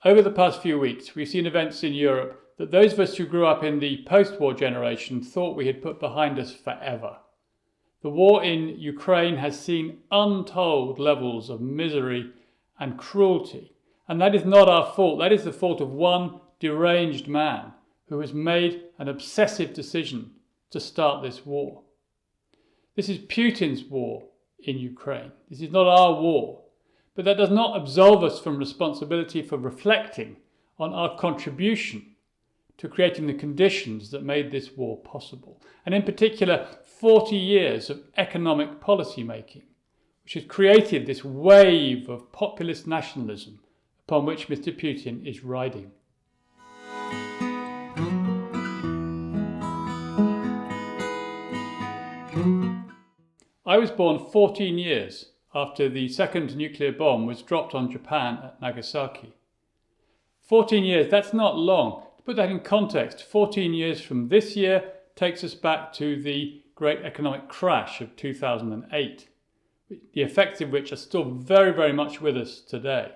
Over the past few weeks, we've seen events in Europe that those of us who grew up in the post-war generation thought we had put behind us forever. The war in Ukraine has seen untold levels of misery and cruelty, and that is not our fault. That is the fault of one deranged man who has made an obsessive decision to start this war. This is Putin's war in Ukraine. This is not our war. But that does not absolve us from responsibility for reflecting on our contribution to creating the conditions that made this war possible. And in particular, 40 years of economic policy making, which has created this wave of populist nationalism upon which Mr. Putin is riding. I was born 14 years after the second nuclear bomb was dropped on Japan at Nagasaki. 14 years, that's not long. To put that in context, 14 years from this year takes us back to the great economic crash of 2008, the effects of which are still very, very much with us today.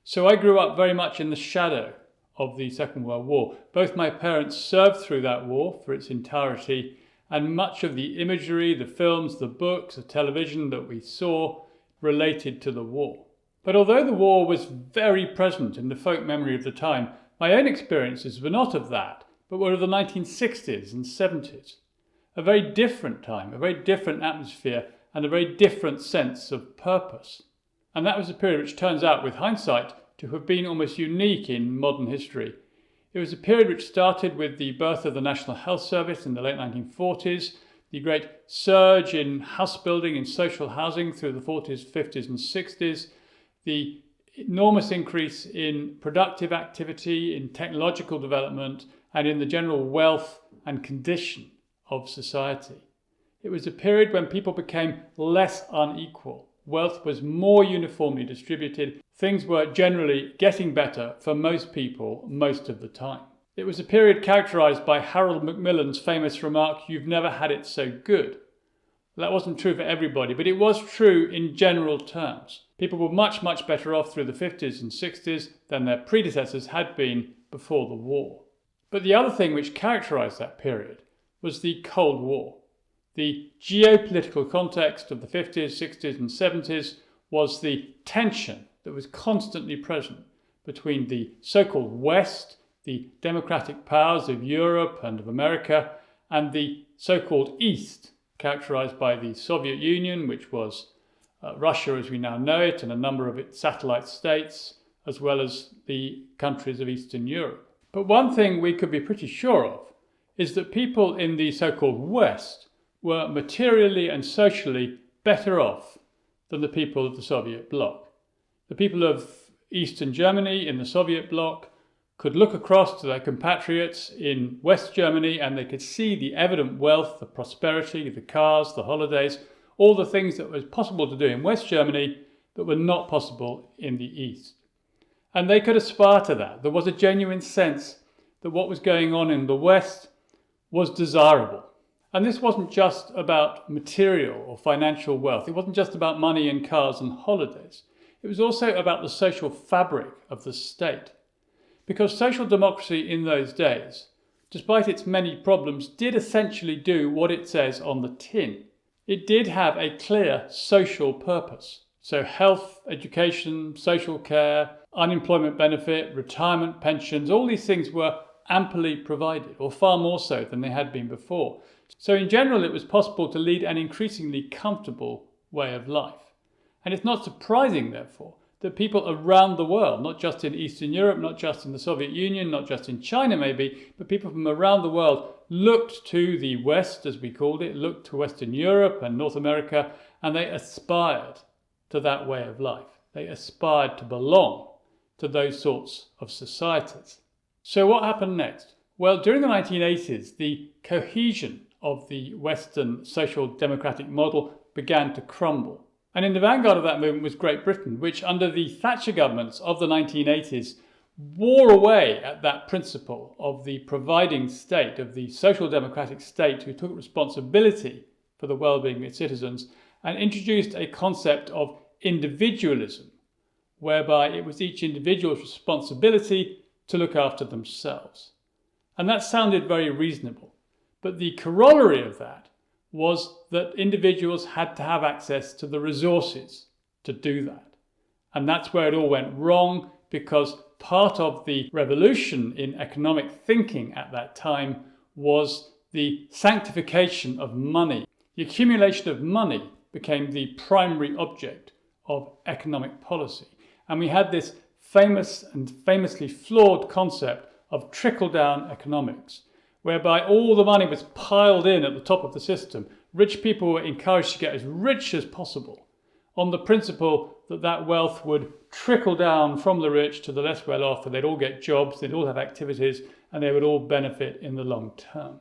So I grew up very much in the shadow of the Second World War. Both my parents served through that war for its entirety, and much of the imagery, the films, the books, the television that we saw related to the war. But although the war was very present in the folk memory of the time, my own experiences were not of that, but were of the 1960s and 70s. A very different time, a very different atmosphere, and a very different sense of purpose. And that was a period which turns out, with hindsight, to have been almost unique in modern history. It was a period which started with the birth of the National Health Service in the late 1940s, the great surge in house building and social housing through the 40s, 50s and 60s, the enormous increase in productive activity, in technological development, and in the general wealth and condition of society. It was a period when people became less unequal. Wealth was more uniformly distributed. Things were generally getting better for most people most of the time. It was a period characterized by Harold Macmillan's famous remark, "You've never had it so good." That wasn't true for everybody, but it was true in general terms. People were much, much better off through the 50s and 60s than their predecessors had been before the war. But the other thing which characterized that period was the Cold War. The geopolitical context of the 50s, 60s and 70s was the tension that was constantly present between the so-called West, the democratic powers of Europe and of America, and the so-called East, characterized by the Soviet Union, which was Russia as we now know it, and a number of its satellite states, as well as the countries of Eastern Europe. But one thing we could be pretty sure of is that people in the so-called West were materially and socially better off than the people of the Soviet bloc. The people of Eastern Germany in the Soviet bloc could look across to their compatriots in West Germany and they could see the evident wealth, the prosperity, the cars, the holidays, all the things that was possible to do in West Germany that were not possible in the East. And they could aspire to that. There was a genuine sense that what was going on in the West was desirable. And this wasn't just about material or financial wealth. It wasn't just about money and cars and holidays. It was also about the social fabric of the state. Because social democracy in those days, despite its many problems, did essentially do what it says on the tin. It did have a clear social purpose. So health, education, social care, unemployment benefit, retirement pensions, all these things were amply provided, or far more so than they had been before. So in general, it was possible to lead an increasingly comfortable way of life. And it's not surprising, therefore, that people around the world, not just in Eastern Europe, not just in the Soviet Union, not just in China maybe, but people from around the world looked to the West, as we called it, looked to Western Europe and North America, and they aspired to that way of life. They aspired to belong to those sorts of societies. So what happened next? Well, during the 1980s, the cohesion of the Western social democratic model began to crumble. And in the vanguard of that movement was Great Britain, which under the Thatcher governments of the 1980s wore away at that principle of the providing state, of the social democratic state who took responsibility for the well-being of its citizens, and introduced a concept of individualism, whereby it was each individual's responsibility to look after themselves. And that sounded very reasonable. But the corollary of that was that individuals had to have access to the resources to do that. And that's where it all went wrong, because part of the revolution in economic thinking at that time was the sanctification of money. The accumulation of money became the primary object of economic policy. And we had this famous and famously flawed concept of trickle-down economics, whereby all the money was piled in at the top of the system. Rich people were encouraged to get as rich as possible on the principle that that wealth would trickle down from the rich to the less well-off, and they'd all get jobs, they'd all have activities, and they would all benefit in the long term.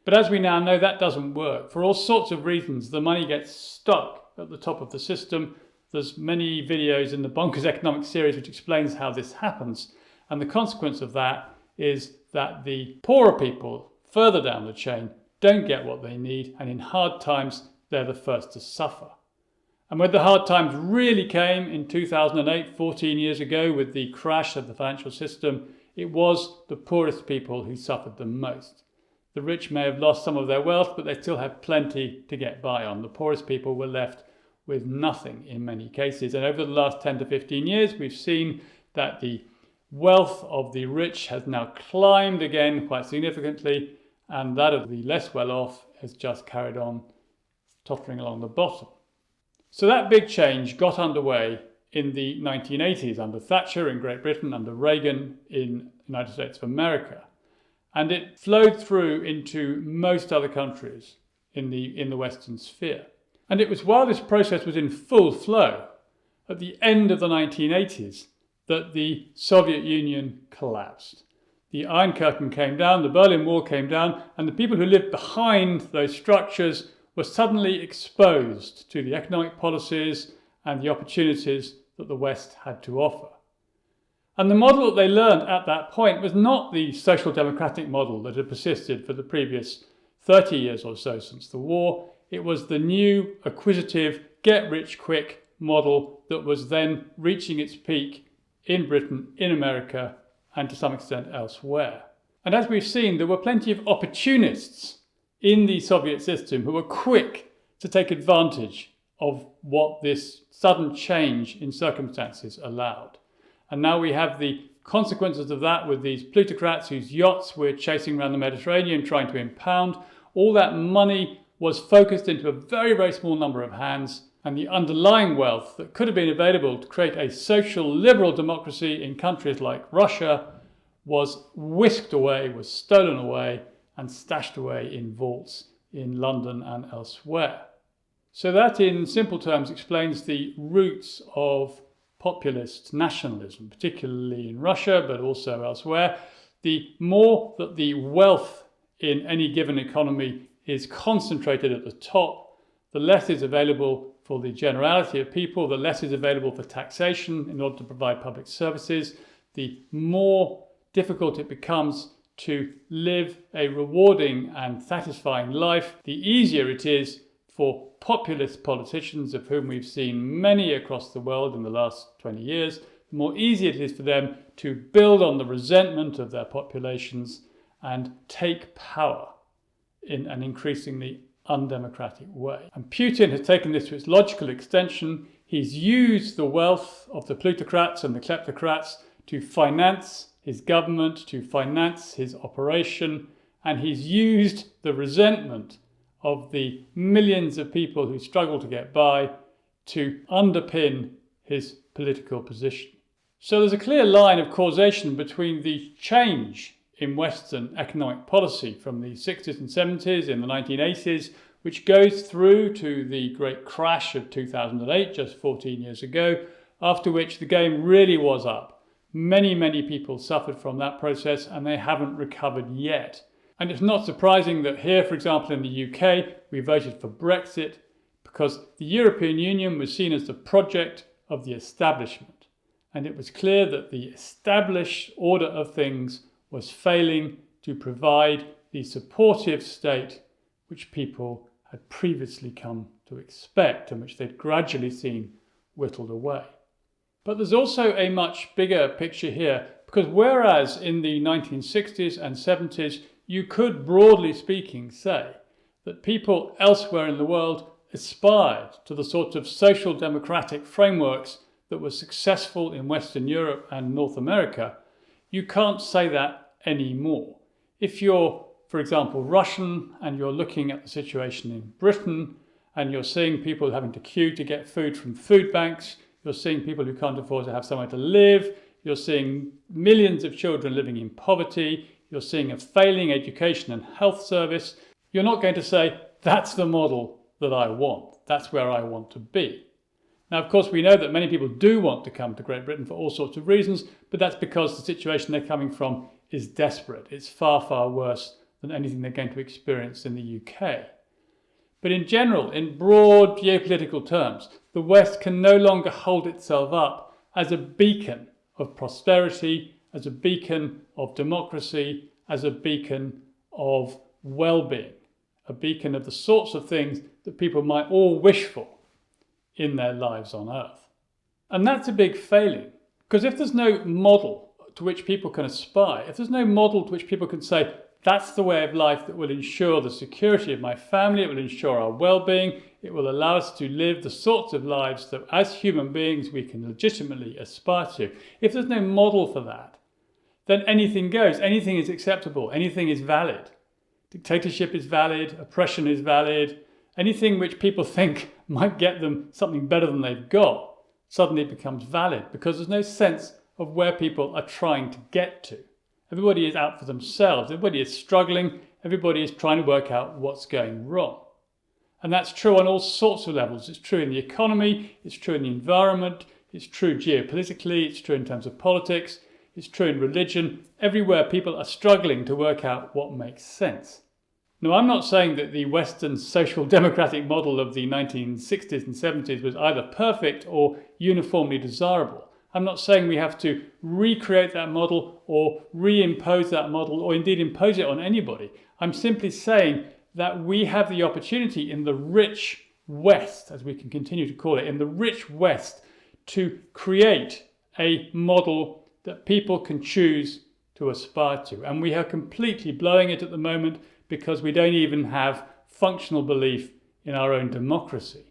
But as we now know, that doesn't work. For all sorts of reasons, the money gets stuck at the top of the system. There's many videos in the Bonkers Economics series which explains how this happens. And the consequence of that is that the poorer people further down the chain don't get what they need, and in hard times, they're the first to suffer. And when the hard times really came in 2008, 14 years ago, with the crash of the financial system, it was the poorest people who suffered the most. The rich may have lost some of their wealth, but they still have plenty to get by on. The poorest people were left with nothing in many cases. And over the last 10 to 15 years, we've seen that the wealth of the rich has now climbed again quite significantly, and that of the less well-off has just carried on tottering along the bottom. So that big change got underway in the 1980s under Thatcher in Great Britain, under Reagan in the United States of America. And it flowed through into most other countries in the Western sphere. And it was while this process was in full flow, at the end of the 1980s, that the Soviet Union collapsed. The Iron Curtain came down, the Berlin Wall came down, and the people who lived behind those structures were suddenly exposed to the economic policies and the opportunities that the West had to offer. And the model that they learned at that point was not the social democratic model that had persisted for the previous 30 years or so since the war. It was the new, acquisitive, get-rich-quick model that was then reaching its peak in Britain, in America, and to some extent elsewhere. And as we've seen, there were plenty of opportunists in the Soviet system who were quick to take advantage of what this sudden change in circumstances allowed. And now we have the consequences of that with these plutocrats whose yachts we're chasing around the Mediterranean trying to impound. All that money was focused into a very, very small number of hands, and the underlying wealth that could have been available to create a social liberal democracy in countries like Russia was whisked away, was stolen away, and stashed away in vaults in London and elsewhere. So that, in simple terms, explains the roots of populist nationalism, particularly in Russia, but also elsewhere. The more that the wealth in any given economy is concentrated at the top, the less is available for the generality of people, the less is available for taxation in order to provide public services, the more difficult it becomes to live a rewarding and satisfying life, the easier it is for populist politicians, of whom we've seen many across the world in the last 20 years, the more easy it is for them to build on the resentment of their populations and take power in an increasingly undemocratic way. And Putin has taken this to its logical extension. He's used the wealth of the plutocrats and the kleptocrats to finance his government, to finance his operation, and he's used the resentment of the millions of people who struggle to get by to underpin his political position. So there's a clear line of causation between the change in Western economic policy from the 60s and 70s, in the 1980s, which goes through to the great crash of 2008, just 14 years ago, after which the game really was up. Many, many people suffered from that process, and they haven't recovered yet. And it's not surprising that here, for example, in the UK, we voted for Brexit because the European Union was seen as the project of the establishment. And it was clear that the established order of things was failing to provide the supportive state which people had previously come to expect and which they'd gradually seen whittled away. But there's also a much bigger picture here, because whereas in the 1960s and 70s, you could, broadly speaking, say that people elsewhere in the world aspired to the sort of social democratic frameworks that were successful in Western Europe and North America, you can't say that anymore. If you're, for example, Russian and you're looking at the situation in Britain and you're seeing people having to queue to get food from food banks, you're seeing people who can't afford to have somewhere to live, you're seeing millions of children living in poverty, you're seeing a failing education and health service, you're not going to say, that's the model that I want, that's where I want to be. Now, of course, we know that many people do want to come to Great Britain for all sorts of reasons, but that's because the situation they're coming from is desperate. It's far, far worse than anything they're going to experience in the UK. But in general, in broad geopolitical terms, the West can no longer hold itself up as a beacon of prosperity, as a beacon of democracy, as a beacon of well-being, a beacon of the sorts of things that people might all wish for in their lives on Earth. And that's a big failing, because if there's no model to which people can aspire, if there's no model to which people can say, that's the way of life that will ensure the security of my family, it will ensure our well-being, it will allow us to live the sorts of lives that as human beings we can legitimately aspire to. If there's no model for that, then anything goes, anything is acceptable, anything is valid. Dictatorship is valid, oppression is valid, anything which people think might get them something better than they've got suddenly becomes valid because there's no sense of where people are trying to get to. Everybody is out for themselves, everybody is struggling, everybody is trying to work out what's going wrong. And that's true on all sorts of levels. It's true in the economy, it's true in the environment, it's true geopolitically, it's true in terms of politics, it's true in religion. Everywhere people are struggling to work out what makes sense. Now, I'm not saying that the Western social democratic model of the 1960s and 70s was either perfect or uniformly desirable. I'm not saying we have to recreate that model or reimpose that model or indeed impose it on anybody. I'm simply saying that we have the opportunity in the rich West, as we can continue to call it, in the rich West, to create a model that people can choose to aspire to. And we are completely blowing it at the moment because we don't even have functional belief in our own democracy.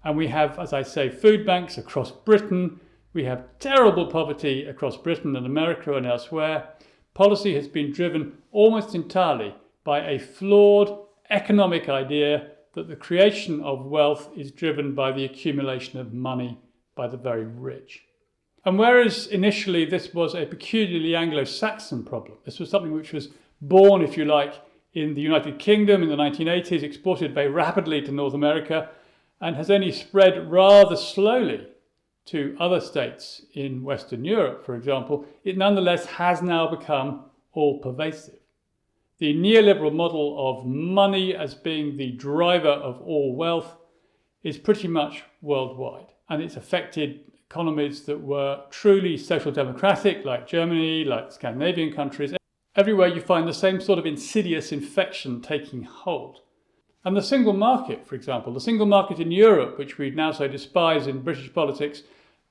And we have, as I say, food banks across Britain. We have terrible poverty across Britain and America and elsewhere. Policy has been driven almost entirely by a flawed economic idea that the creation of wealth is driven by the accumulation of money by the very rich. And whereas initially this was a peculiarly Anglo-Saxon problem, this was something which was born, if you like, in the United Kingdom in the 1980s, exported very rapidly to North America, and has only spread rather slowly to other states in Western Europe, for example, it nonetheless has now become all-pervasive. The neoliberal model of money as being the driver of all wealth is pretty much worldwide, and it's affected economies that were truly social democratic, like Germany, like Scandinavian countries. Everywhere you find the same sort of insidious infection taking hold. And the single market, for example, the single market in Europe, which we now so despise in British politics,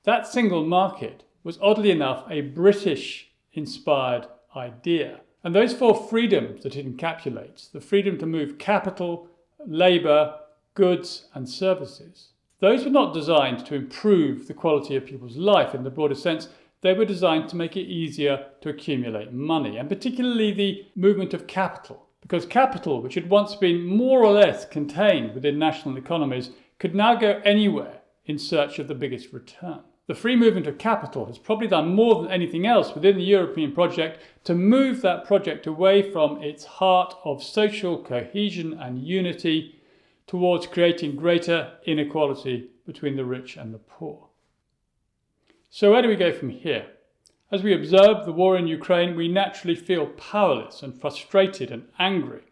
that single market was oddly enough a British-inspired idea. And those four freedoms that it encapsulates, the freedom to move capital, labour, goods and services, those were not designed to improve the quality of people's life in the broader sense. They were designed to make it easier to accumulate money, and particularly the movement of capital. Because capital, which had once been more or less contained within national economies, could now go anywhere in search of the biggest return. The free movement of capital has probably done more than anything else within the European project to move that project away from its heart of social cohesion and unity towards creating greater inequality between the rich and the poor. So where do we go from here? As we observe the war in Ukraine, we naturally feel powerless and frustrated and angry.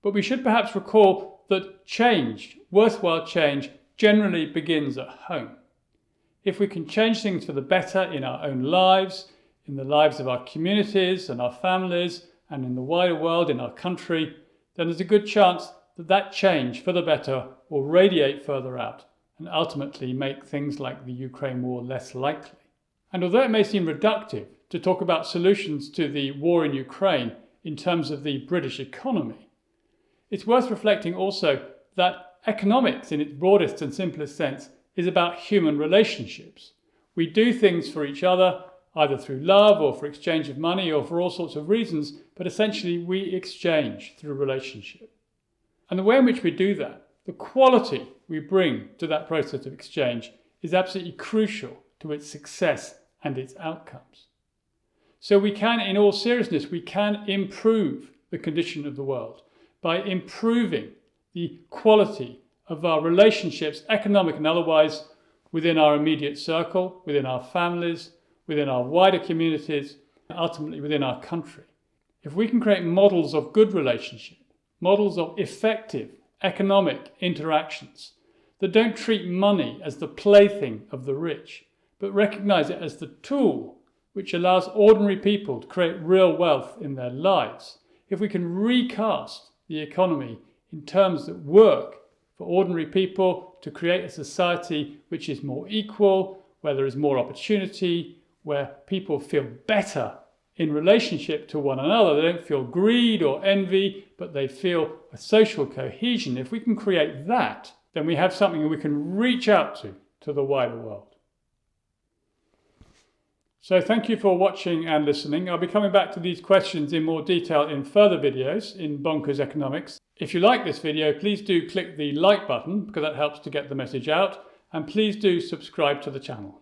But we should perhaps recall that change, worthwhile change, generally begins at home. If we can change things for the better in our own lives, in the lives of our communities and our families, and in the wider world, in our country, then there's a good chance that that change for the better will radiate further out and ultimately make things like the Ukraine war less likely. And although it may seem reductive to talk about solutions to the war in Ukraine in terms of the British economy, it's worth reflecting also that economics in its broadest and simplest sense is about human relationships. We do things for each other, either through love or for exchange of money or for all sorts of reasons, but essentially we exchange through relationship. And the way in which we do that, the quality we bring to that process of exchange, is absolutely crucial to its success and its outcomes. So we can, in all seriousness, we can improve the condition of the world by improving the quality of our relationships, economic and otherwise, within our immediate circle, within our families, within our wider communities, and ultimately within our country. If we can create models of good relationship, models of effective economic interactions that don't treat money as the plaything of the rich, but recognize it as the tool which allows ordinary people to create real wealth in their lives, if we can recast the economy in terms that work for ordinary people to create a society which is more equal, where there is more opportunity, where people feel better in relationship to one another. They don't feel greed or envy, but they feel a social cohesion. If we can create that, then we have something that we can reach out to the wider world. So thank you for watching and listening. I'll be coming back to these questions in more detail in further videos in Bonkers Economics. If you like this video, please do click the like button because that helps to get the message out, and please do subscribe to the channel.